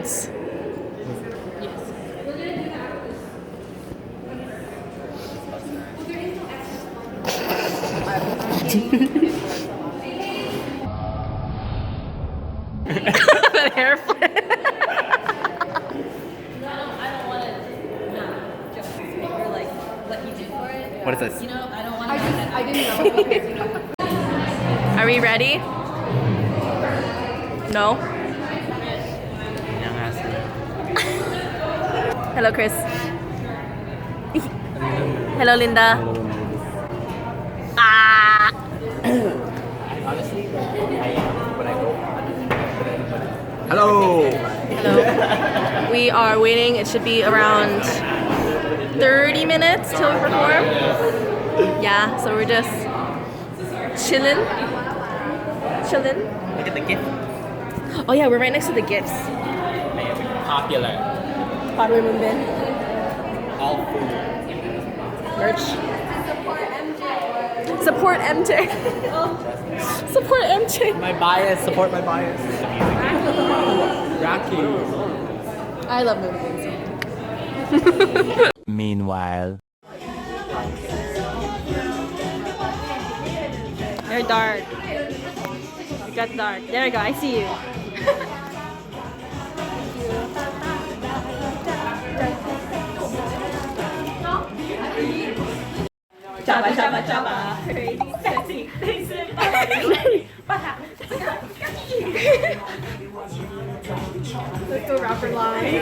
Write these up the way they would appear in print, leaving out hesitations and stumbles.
dance. That hair flip. I don't want to just or like what you did for it. What is this? You know, I don't want to. I didn't know. Are we ready? No? Hello, Chris. Hello, Linda. Ah! Honestly, I am when I go. Hello. We are waiting. It should be around 30 minutes till we perform. Yeah, so we're just chilling. Look at the gift. Oh yeah, we're right next to the gifts. Popular. Padre Mumbin. All food. Merch. Support MJ. Support MJ. My bias. Support my bias. Rocky. I love Moonbeams. Meanwhile. You're dark. You got dark. There you go. I see you. Jabba, jabba, jabba. Crazy, sexy, basic. Let's go rapper line.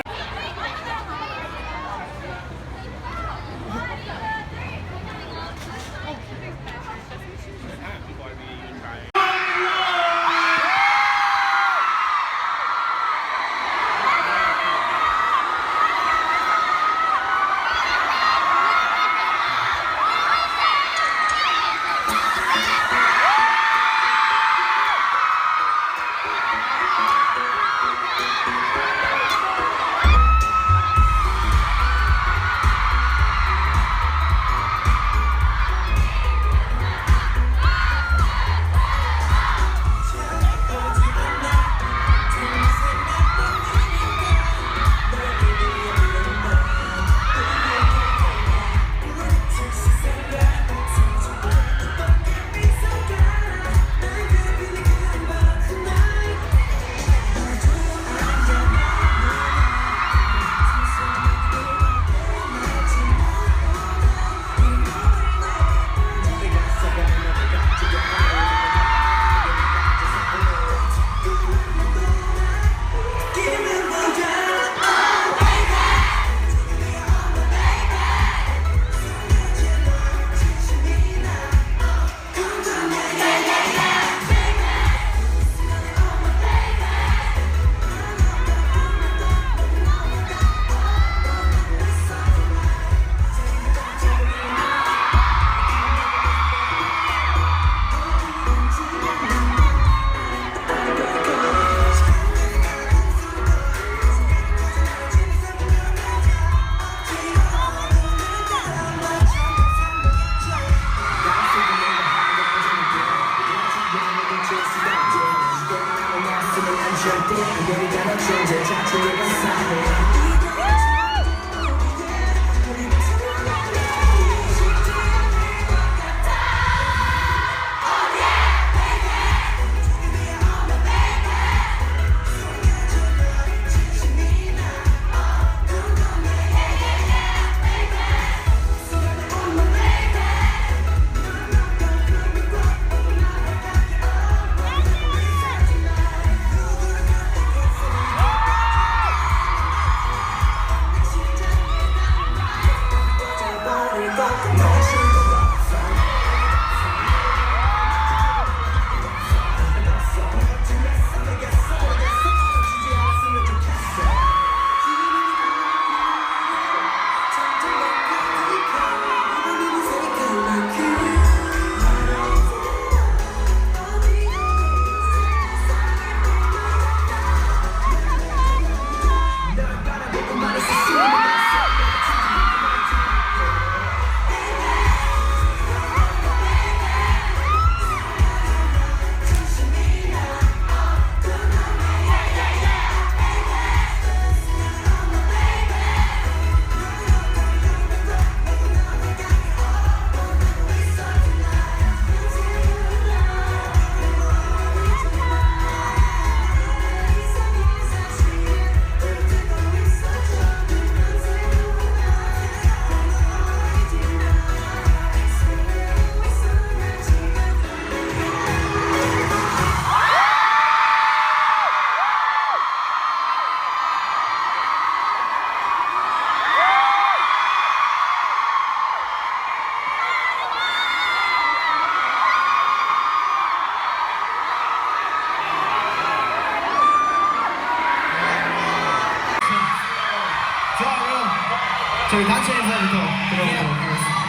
저희 단체 인사부터 들어보도록 하겠습니다.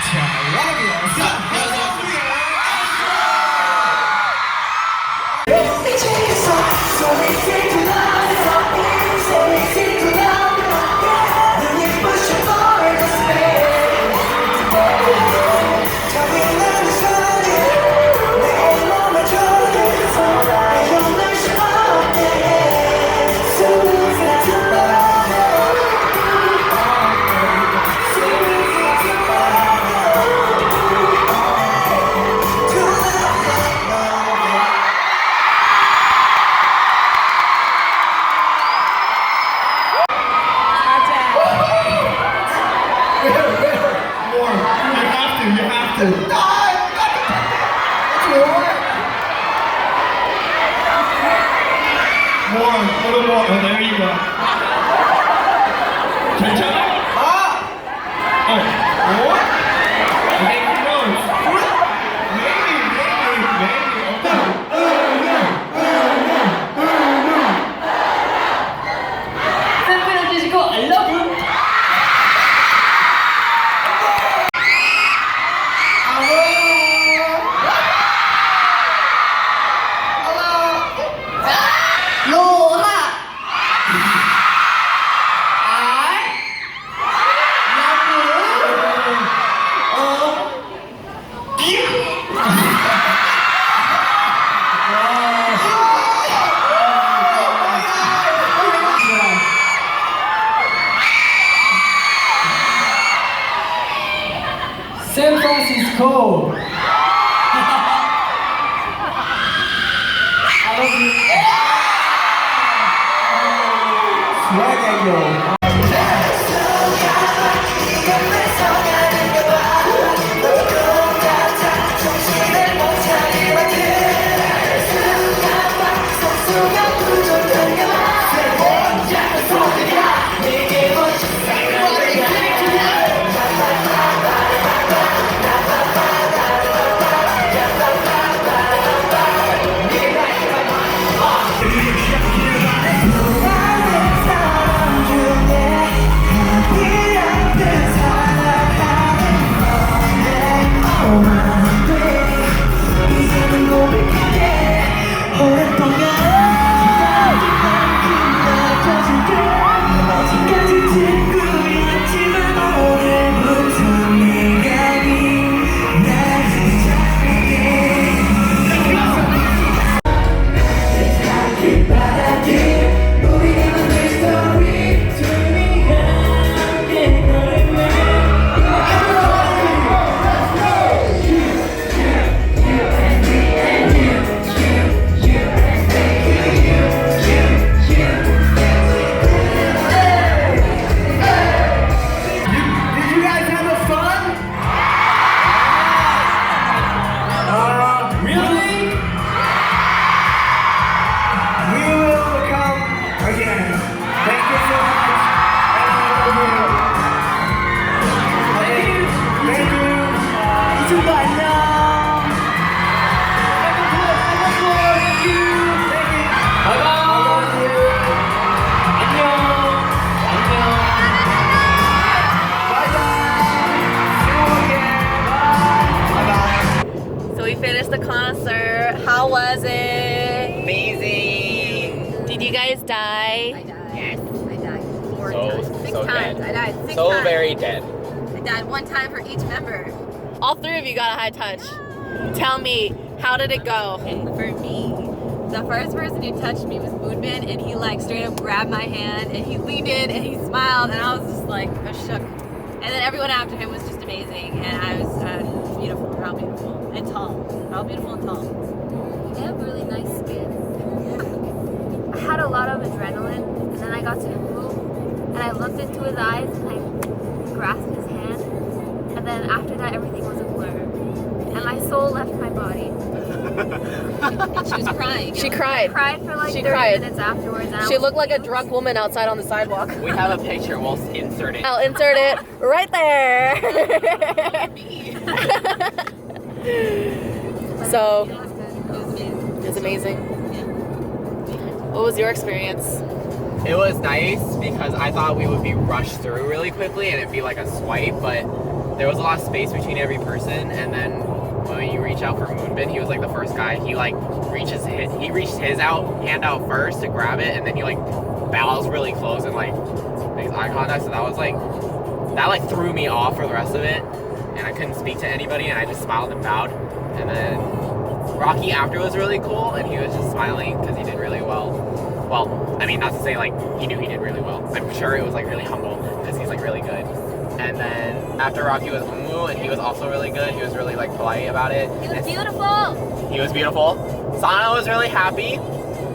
자, 여러분, you have to. More, a little more. Oh, there you go. 괜찮아? More? Okay, who knows? Maybe. 팬분들 주시고 I love you. San Francisco. I love you. Swag and yo. The concert. How was it? Amazing. Did you guys die? I died. Yes. I died 4 So- times. 6 so times. dead. I died 6 So times. very dead. I died 1 time for each member. All 3 of you got a high touch. Tell me, how did it go? And for me, the first person who touched me was Moonbin, and he like straight up grabbed my hand, and he leaned in, and he smiled, and I was just like, I was shook. And then everyone after him was just amazing, and I was beautiful, we're all beautiful, and tall. We're all beautiful and tall. They have really nice skin. I had a lot of adrenaline, and then I got to the room, and I looked into his eyes, and I grasped his hand, and then after that, everything was a blur, and my soul left my body. And she was crying. She I cried. cried for like She 30 cried. minutes afterwards. And I She was looked like a confused. drunk woman outside on the sidewalk. We have a picture. We'll insert it. I'll insert it right there. So, It was amazing. it was amazing. What was your experience? It was nice because I thought we would be rushed through really quickly and it'd be like a swipe, but there was a lot of space between every person. And then when you reach out for Moonbin, he was like the first guy. He like reached his hand out first to grab it, and then he like bows really close and like makes eye contact. So that was like threw me off for the rest of it, and I couldn't speak to anybody, and I just smiled and bowed. And then Rocky after was really cool, and he was just smiling because he did really well. Well, I mean, not to say like he knew he did really well. I'm sure it was like really humble because he's like really good. And then after Rocky was Umu, and he was also really good. He was really like polite about it. He was beautiful. He was beautiful. Sana was really happy.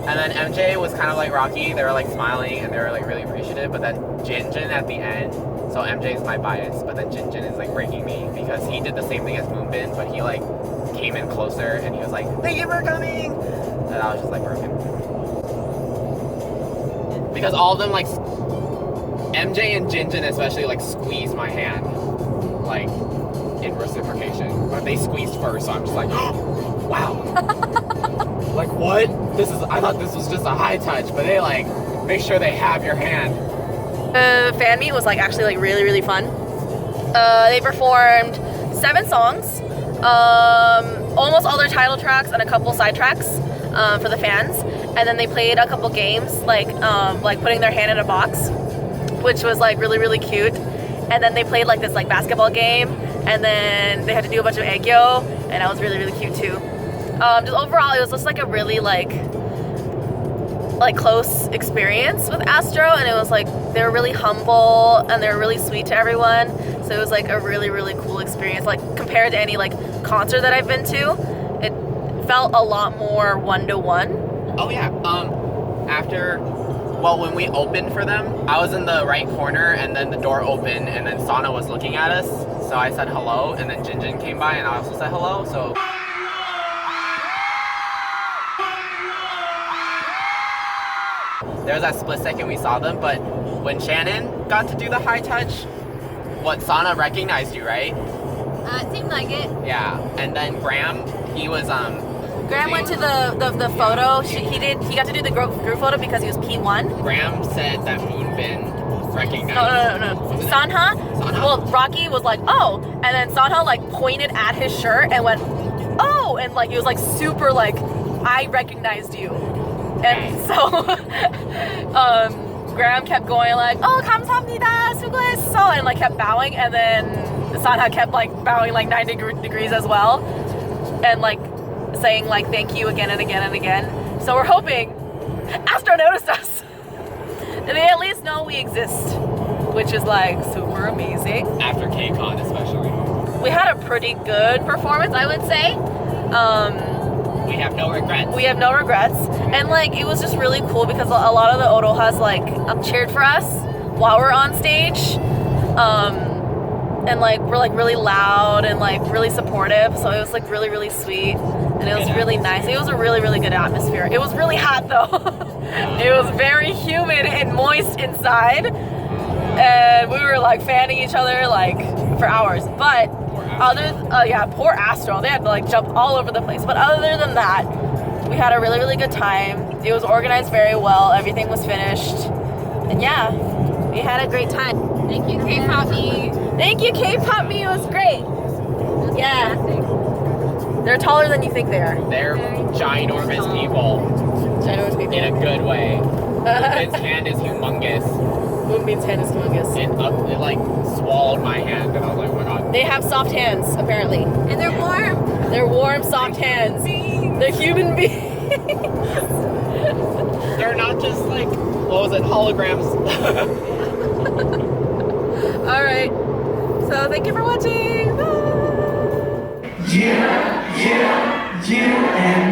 And then MJ was kind of like Rocky. They were like smiling and they were like really appreciative. But then Jinjin at the end, so MJ is my bias, but then Jinjin is like breaking me because he did the same thing as Moonbin, but he like came in closer and he was like, "Thank you for coming." And I was just like broken. Because all of them like MJ and Jinjin especially like squeezed my hand like in reciprocation, but they squeezed first, so I'm just like, oh, wow. Like what? I thought this was just a high touch, but they like make sure they have your hand. Fanmeet was like actually like really, really fun. They performed 7 songs, almost all their title tracks and a couple side tracks for the fans, and then they played a couple games like putting their hand in a box, which was like really, really cute. And then they played like this like basketball game, and then they had to do a bunch of aegyo, and that was really, really cute too. Just overall, it was just like a really like close experience with Astro, and it was like they were really humble and they were really sweet to everyone. So it was like a really, really cool experience. Like compared to any like concert that I've been to, it felt a lot more one-to-one. Oh yeah. When we opened for them, I was in the right corner, and then the door opened, and then Sana was looking at us. So I said hello, and then Jinjin came by, and I also said hello. So. There was that split second we saw them, but when Shannon got to do the high touch, Sana recognized you, right? It seemed like it. Yeah, and then Graham, he was Graham went to the photo. He got to do the group photo because he was P1. Graham said that Moonbin recognized. No. Sanha. Well, Rocky was like, oh, and then Sanha like pointed at his shirt and went, oh, and like he was like super like, I recognized you. And so Graham kept going like, oh, 감사합니다, 수고했어, and like kept bowing, and then Sanha kept like bowing like 90 degrees as well, and like saying like thank you again and again and again. So we're hoping Astro noticed us. And they at least know we exist, which is like super amazing. After KCON especially. We had a pretty good performance, I would say. We have no regrets. We have no regrets. And like it was just really cool because a lot of the AROHAS like cheered for us while we're on stage. And like we're like really loud and like really supportive. So it was like really, really sweet. And it was really nice. It was a really, really good atmosphere. It was really hot though. It was very humid and moist inside. And we were like fanning each other like for hours. But poor Astro. They had to like jump all over the place. But other than that, we had a really, really good time. It was organized very well. Everything was finished. And yeah, we had a great time. Thank you, KPOPME. Thank you, KPOPME. It was great. Yeah. They're taller than you think they are. They're ginormous people. Ginormous people. In a good way. His hand is humongous. Moonbin's hand is humongous. It like swallowed my hand, and I was like, oh my god. They have soft hands, apparently. And they're warm. They're warm, soft hands. They're human beings. They're not just like, what was it, holograms. Alright. So thank you for watching. Bye. You and